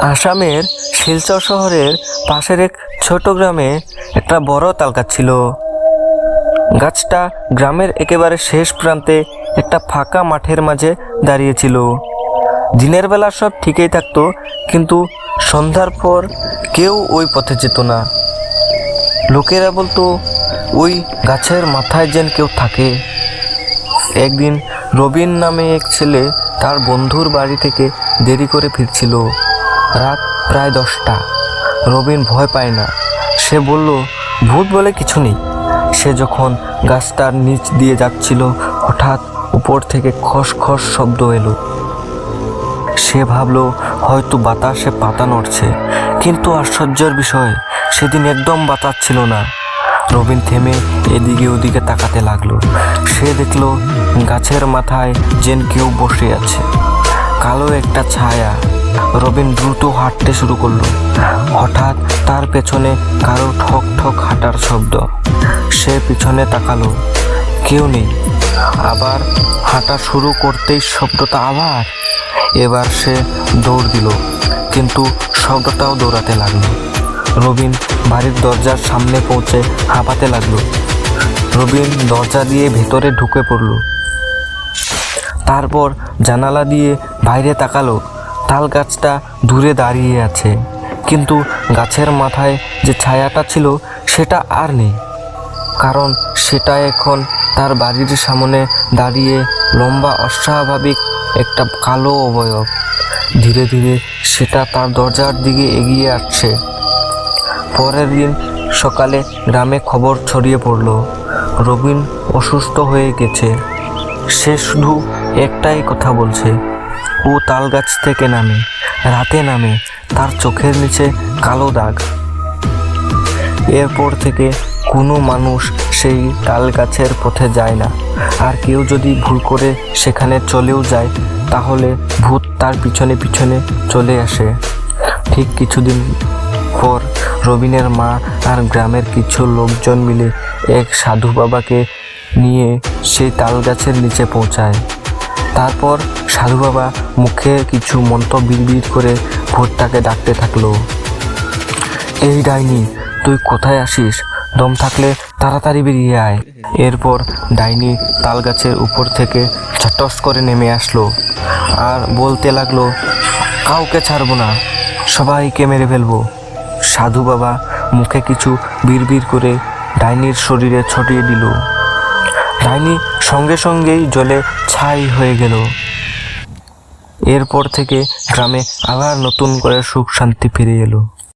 আসামের শিলচর শহরের পাশের এক ছোট গ্রামে একটা বড় তালগাছ ছিল। গাছটা গ্রামের একেবারে শেষ প্রান্তে একটা ফাঁকা মাঠের মাঝে দাঁড়িয়েছিল। দিনের বেলা সব ঠিকই থাকতো, কিন্তু সন্ধ্যার পর কেউ ওই পথে যেত না। লোকেরা বলতো ওই গাছের মাথায় যেন কেউ থাকে। একদিন রবিন নামে এক ছেলে তার বন্ধুর বাড়ি থেকে দেরি করে ফিরছিল। রাত প্রায় 10টা। রবিন ভয় পায় না। সে বলল, ভূত বলে কিছু নেই। সে যখন গাছটার নিচ দিয়ে যাচ্ছিল, হঠাৎ উপর থেকে খস খস শব্দ এলো। সে ভাবলো হয়তো বাতাসে পাতা নড়ছে, কিন্তু আশ্চর্যের বিষয় সেদিন একদম বাতাস ছিল না। রবিন থেমে এদিকে ওদিকে তাকাতে লাগলো। সে দেখলো গাছের মাথায় যেন কেউ বসে আছে, কালো একটা ছায়া। রবিন দ্রুত হাঁটতে শুরু করলো। হঠাৎ তার পেছনে কারো ঠক ঠক হাঁটার শব্দ। সে পিছনে তাকালো, কেউ নেই। আবার হাঁটা শুরু করতেই শব্দটা আবার। এবার সে দৌড় দিল, কিন্তু শব্দটাও দৌড়াতে লাগলো। রবিন বাড়ির দরজার সামনে পৌঁছে হাঁপাতে লাগলো। রবিন দরজা দিয়ে ভেতরে ঢুকে পড়ল। তারপর জানালা দিয়ে বাইরে তাকালো। তাল গাছটা দূরে দাঁড়িয়ে আছে, কিন্তু গাছের মাথায় যে ছায়াটা ছিল সেটা আর নেই। কারণ সেটা এখন তার বাড়ির সামনে দাঁড়িয়ে লম্বা অস্বাভাবিক একটা কালো অবয়ব। ধীরে ধীরে সেটা তার দরজার দিকে এগিয়ে আসছে। পরের দিন সকালে গ্রামে খবর ছড়িয়ে পড়ল, রবিন অসুস্থ হয়ে গেছে। সে শুধু একটাই কথা বলছে, ও তাল গাছ থেকে নামে, রাতে নামে, তার চোখের নিচে কালো দাগ। এরপর থেকে কোনো মানুষ সেই তাল গাছের পথে যায় না। আর কেউ যদি ভুল করে সেখানে চলেও যায়, তাহলে ভূত তার পিছনে পিছনে চলে আসে। ঠিক কিছুদিন পর রবিনের মা আর গ্রামের কিছু লোকজন মিলে এক সাধু বাবাকে নিয়ে সেই তাল গাছের নিচে পৌঁছায়। তারপর সাধু বাবা মুখে কিছু মন্ত্র বিড়বিড় করে ভূতটাকে ডাকতে থাকলো, এই ডাইনি, তুই কোথায় আসিস? দম থাকলে তাড়াতাড়ি বেরিয়ে আয়। এরপর ডাইনি তাল গাছের উপর থেকে ছটস করে নেমে আসলো আর বলতে লাগলো, কাউকে ছাড়বো না, সবাইকে মেরে ফেলবো। সাধু বাবা মুখে কিছু বিড়বিড় করে ডাইনির শরীরে ছড়িয়ে দিল। ডাইনি সঙ্গে সঙ্গেই জলে ছাই হয়ে গেল। এরপর থেকে গ্রামে আবার নতুন করে সুখ শান্তি ফিরে এলো।